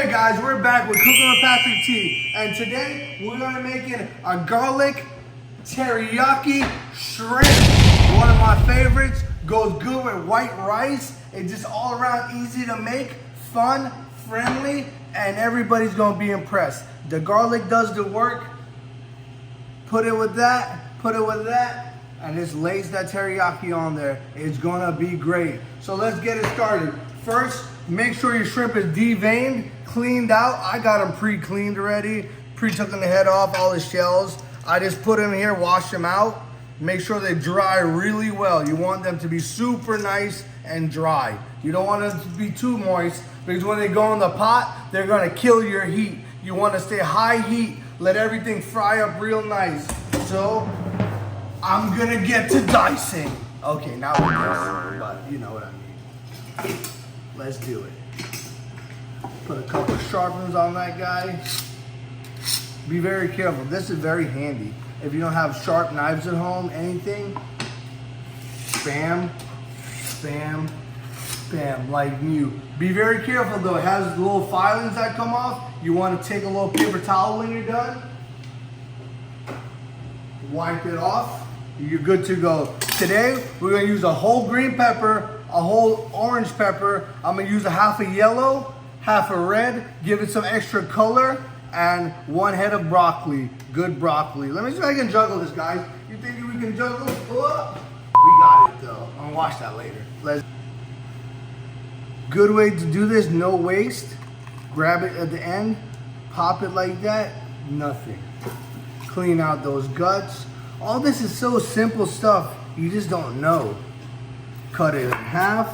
Hey guys, we're back with Cooking with Patrick T. And today we're going to be making a garlic teriyaki shrimp. One of my favorites. Goes good with white rice. It's just all around easy to make, fun, friendly, and everybody's going to be impressed. The garlic does the work. Put it with that, and just lays that teriyaki on there. It's going to be great. So let's get it started. First, make sure your shrimp is deveined, cleaned out. I got them pre-cleaned already, pre-taking the head off, all the shells. I just put them here, wash them out. Make sure they dry really well. You want them to be super nice and dry. You don't want them to be too moist because when they go in the pot, they're gonna kill your heat. You wanna stay high heat, let everything fry up real nice. So, I'm gonna get to dicing. Okay, now we're dicing, but you know what I mean. Let's do it. Put a couple of sharpens on that guy. Be very careful. This is very handy. If you don't have sharp knives at home, anything, spam, spam, spam, like new. Be very careful though. It has little filings that come off. You want to take a little paper towel when you're done. Wipe it off. You're good to go. Today, we're going to use a whole green pepper, a whole orange pepper. I'm going to use a half a yellow, half a red, give it some extra color, and one head of broccoli. Good broccoli. Let me see if I can juggle this, guys. You think we can juggle? Oh, we got it, though. I'm going to watch that later. Good way to do this, no waste. Grab it at the end, pop it like that, nothing. Clean out those guts. All this is so simple stuff, you just don't know. Cut it in half,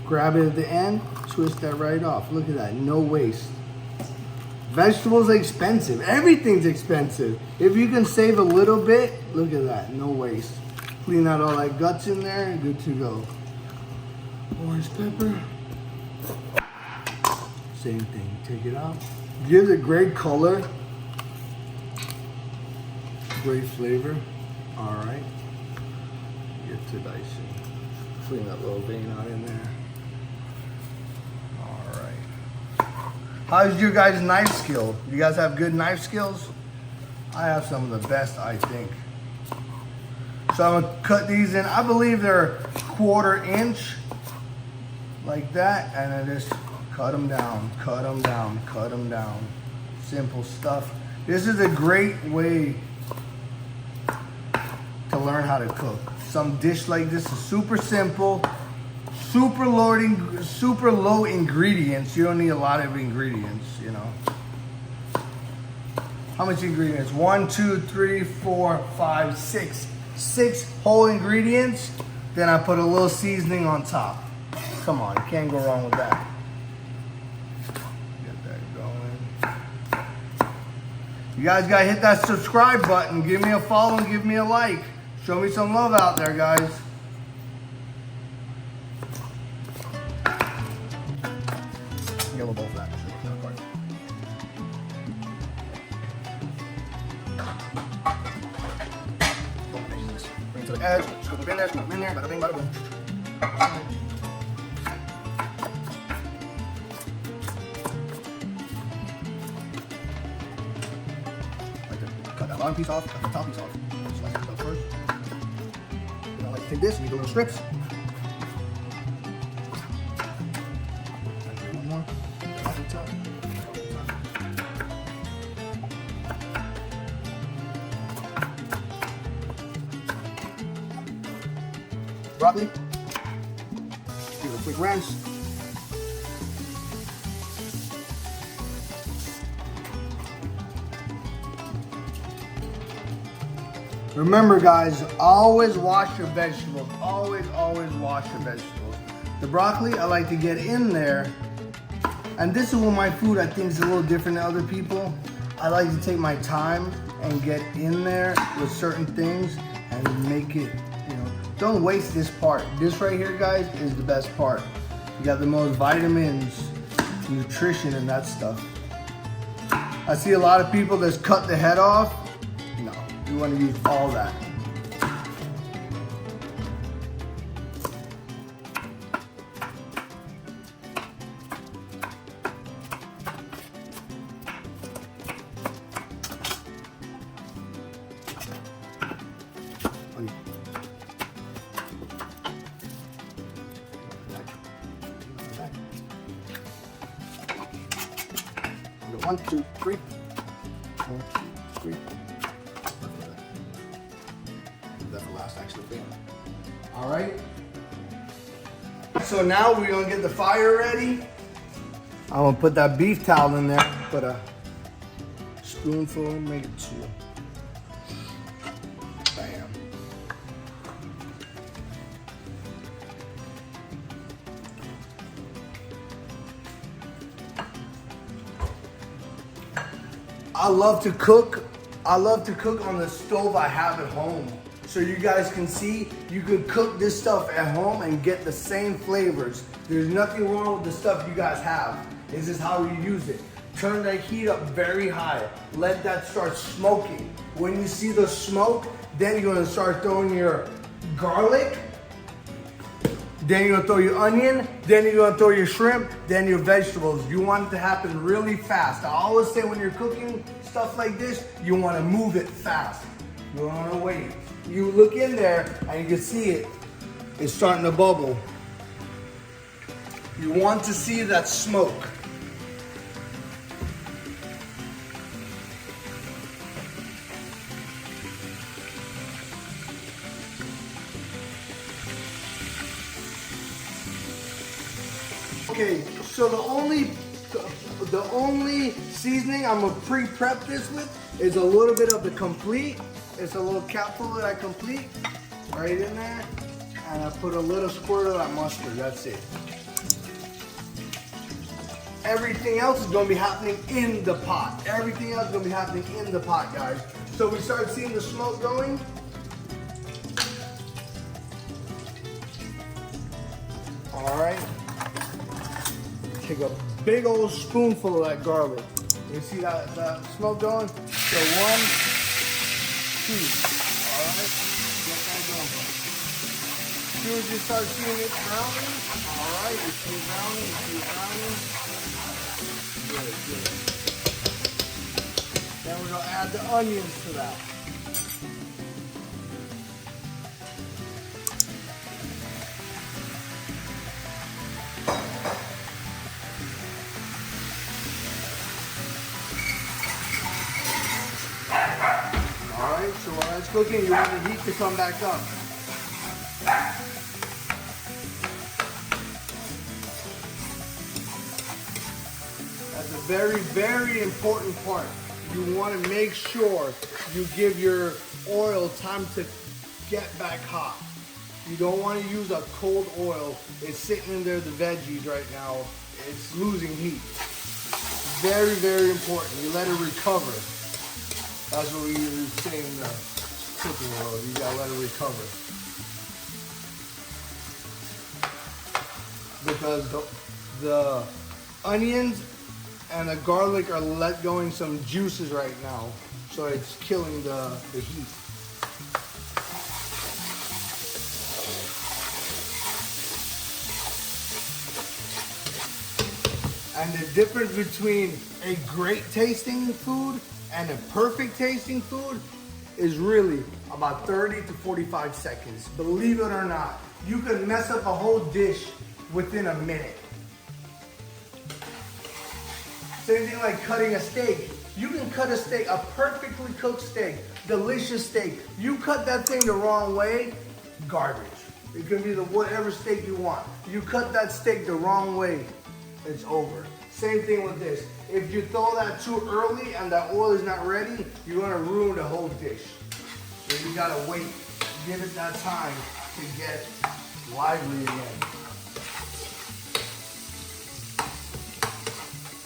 grab it at the end, twist that right off. Look at that, no waste. Vegetables are expensive, everything's expensive. If you can save a little bit, look at that, no waste. Clean out all that guts in there, good to go. Orange pepper. Same thing, take it out. Gives it great color. Great flavor. All right. Get to dicing. Clean that little vein out in there. All right. How's your guys' knife skill? You guys have good knife skills? I have some of the best, I think. So I'm gonna cut these in. I believe they're 1/4 inch, like that, and then just cut them down, cut them down, cut them down. Simple stuff. This is a great way to learn how to cook. Some dish like this is super simple, super low ingredients. You don't need a lot of ingredients, you know. How much ingredients? 1, 2, 3, 4, 5, 6. 6 whole ingredients. Then I put a little seasoning on top. Come on, you can't go wrong with that. Get that going. You guys gotta hit that subscribe button. Give me a follow and give me a like. Show me some love out there, guys. Yellow bowl flat. Bring it to the edge. Scoop it in there, bada bing, bada boom. Like to cut that bottom piece off, cut the top piece off. Slice it up first. I like to take this and make little strips. One more. Broccoli. Give it a quick rinse. Remember guys, always wash your vegetables. Always wash your vegetables. The broccoli, I like to get in there. And this is when my food I think is a little different than other people. I like to take my time and get in there with certain things and make it, you know, don't waste this part. This right here guys is the best part. You got the most vitamins, nutrition and that stuff. I see a lot of people just cut the head off. No, you want to use all that. 1, 2, 3. 1, 2, 3. That's the last actually. All right. So now we're gonna get the fire ready. I'm gonna put that beef towel in there. Put a spoonful, make it 2. Bam. I love to cook. I love to cook on the stove I have at home. So you guys can see, you can cook this stuff at home and get the same flavors. There's nothing wrong with the stuff you guys have. This is how you use it. Turn that heat up very high. Let that start smoking. When you see the smoke, then you're gonna start throwing your garlic, then you're gonna throw your onion, then you're gonna throw your shrimp, then your vegetables. You want it to happen really fast. I always say when you're cooking stuff like this, you wanna move it fast. You don't wanna wait. You look in there and you can see it. It's starting to bubble. You want to see that smoke. Okay, so the only seasoning I'm gonna pre-prep this with is a little bit of the complete. It's a little capful that I complete right in there, and I put a little squirt of that mustard. That's it. Everything else is gonna be happening in the pot. Everything else is gonna be happening in the pot, guys. So we start seeing the smoke going. All right. Take a big old spoonful of that garlic. You see that smoke going? So 1, 2. All right, get that going. As soon as you start seeing it browning, all right, you see it browning, you see it browning. Good, good. Then we're gonna add the onions to that. So while that's cooking, you want the heat to come back up. That's a very, very important part. You want to make sure you give your oil time to get back hot. You don't want to use a cold oil. It's sitting in there, the veggies right now. It's losing heat. Very, very important. You let it recover. That's what we usually say in the cooking world. You gotta let it recover. Because the onions and the garlic are let going some juices right now. So it's killing the heat. And the difference between a great tasting food and a perfect tasting food is really about 30 to 45 seconds. Believe it or not, you can mess up a whole dish within a minute. Same thing like cutting a steak. You can cut a steak, a perfectly cooked steak, delicious steak. You cut that thing the wrong way, garbage. It can be the whatever steak you want. You cut that steak the wrong way, it's over. Same thing with this. If you throw that too early and that oil is not ready, you're gonna ruin the whole dish. So you gotta wait, give it that time to get lively again.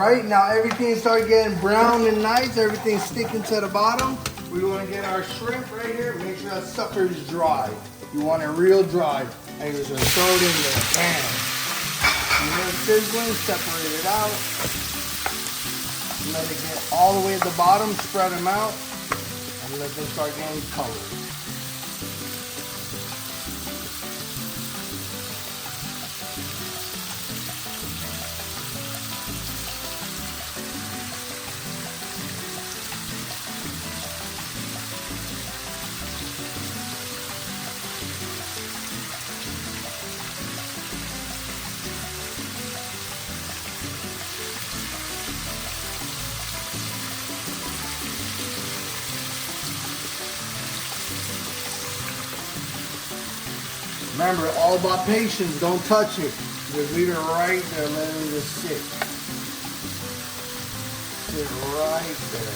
All right, now everything started getting brown and nice, everything's sticking to the bottom. We wanna get our shrimp right here, make sure that sucker is dry. You want it real dry, and you're just gonna throw it in there, bam. You hear it sizzling, separate it out. Let it get all the way at the bottom, spread them out, and let them start getting colored. Remember, all about patience. Don't touch it. Just leave it right there. Let it just sit. Sit right there.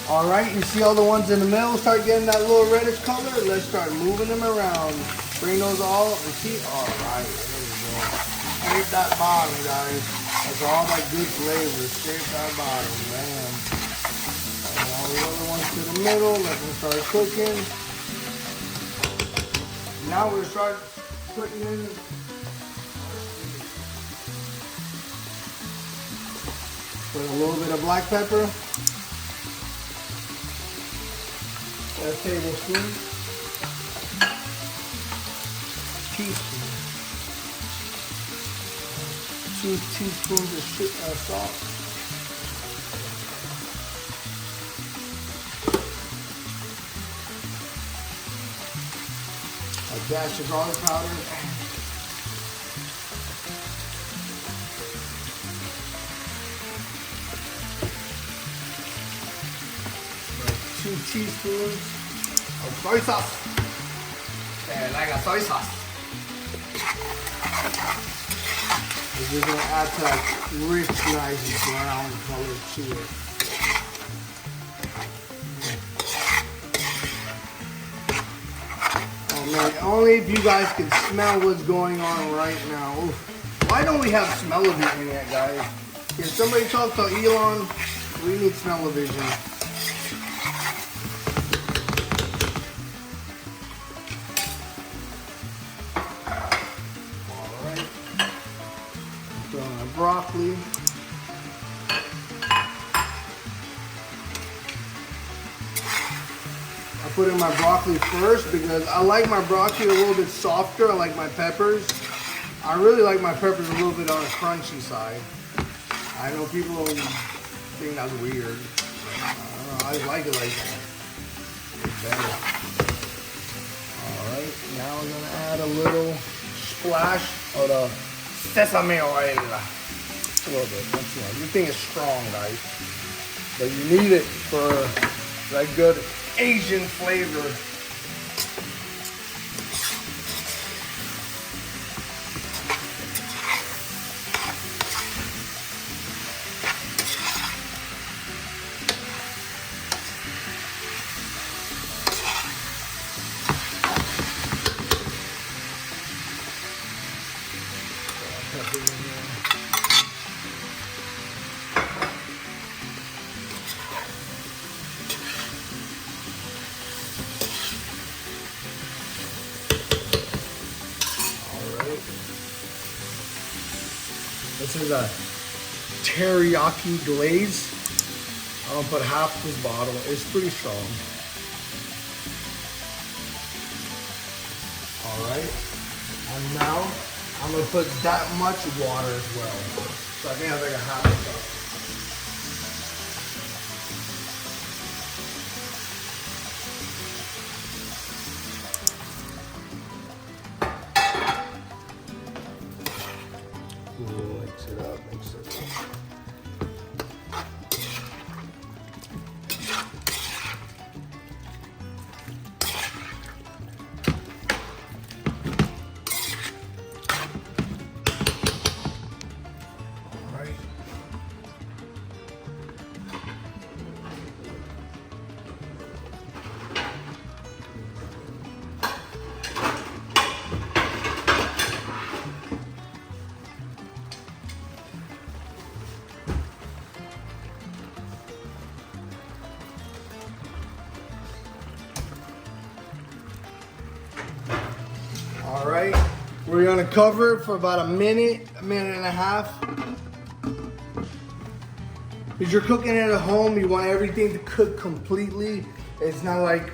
All right, you see all the ones in the middle start getting that little reddish color? Let's start moving them around. Bring those all up and see. All right, there we go. Scrape that bottom, guys. That's all that good flavor. Scrape that bottom, man. And all the other ones to the middle. Let them start cooking. Now we're gonna start putting in. Put a little bit of black pepper. A tablespoon, teaspoon, 2 teaspoons of salt, a dash of garlic powder, 2 teaspoons of soy sauce. Like a soy sauce. This is going to add to that rich, nice brown color to it. Oh man, only if you guys can smell what's going on right now. Oof. Why don't we have smell-o-vision yet, guys? Can somebody talk to Elon? We need smell-o-vision. Broccoli. I put in my broccoli first because I like my broccoli a little bit softer. I like my peppers. I really like my peppers a little bit on the crunchy side. I know people think that's weird. I don't know, I like it like that. It's better. Alright, now we're gonna add a little splash of the sesame oil. A little bit, not too much. This thing is strong, guys. But you need it for that good Asian flavor. This is a teriyaki glaze. I'm gonna put half this bottle. It's pretty strong. All right. And now I'm gonna put that much water as well. So I think I have like a half a cup. Mix it up, mix it up. All right. All right, we're gonna cover it for about a minute and a half. If you're cooking at home, you want everything to cook completely. It's not like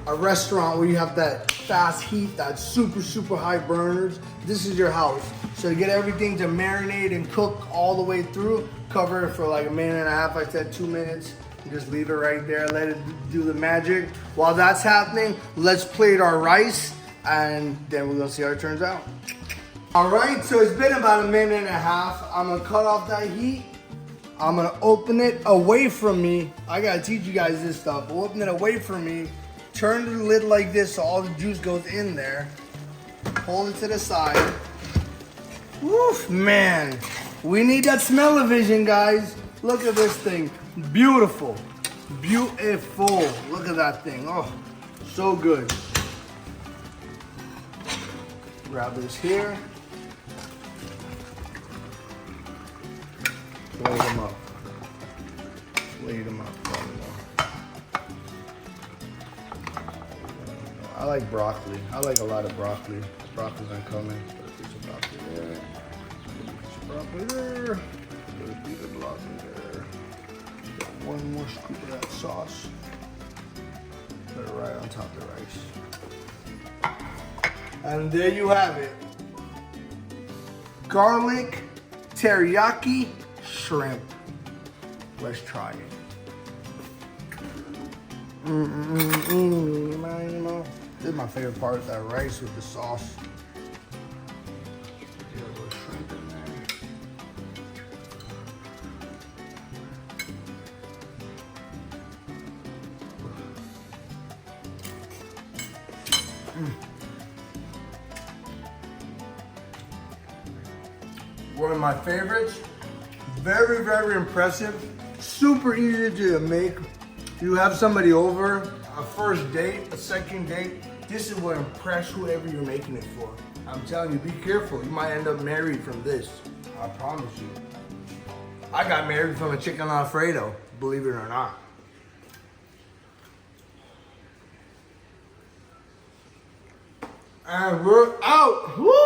a restaurant where you have that fast heat, that super high burners. This is your house. So to get everything to marinate and cook all the way through, cover it for like a minute and a half. I said 2 minutes. Just leave it right there, let it do the magic. While that's happening, let's plate our rice. and then we're gonna see how it turns out. All right, so it's been about a minute and a half. I'm gonna cut off that heat. I'm gonna open it away from me. I gotta teach you guys this stuff. Open it away from me. Turn the lid like this so all the juice goes in there. Hold it to the side. Woof, man. We need that smell-o-vision, guys. Look at this thing. Beautiful. Beautiful. Look at that thing. Oh, so good. Grab this here. Plate them up. Plate them up. I like broccoli. I like a lot of broccoli. Broccoli's uncommon. Put a piece of broccoli there. Put a piece of broccoli there. Put a piece of broccoli there. Got one more scoop of that sauce. Put it right on top of the rice. And there you have it. Garlic teriyaki shrimp. Let's try it. This is my favorite part, that rice with the sauce. Get a little shrimp in there. One of my favorites. Very, very impressive. Super easy to make. You have somebody over, a first date, a second date. This is what impress whoever you're making it for. I'm telling you, be careful. You might end up married from this. I promise you. I got married from a chicken Alfredo, believe it or not. And we're out. Woo!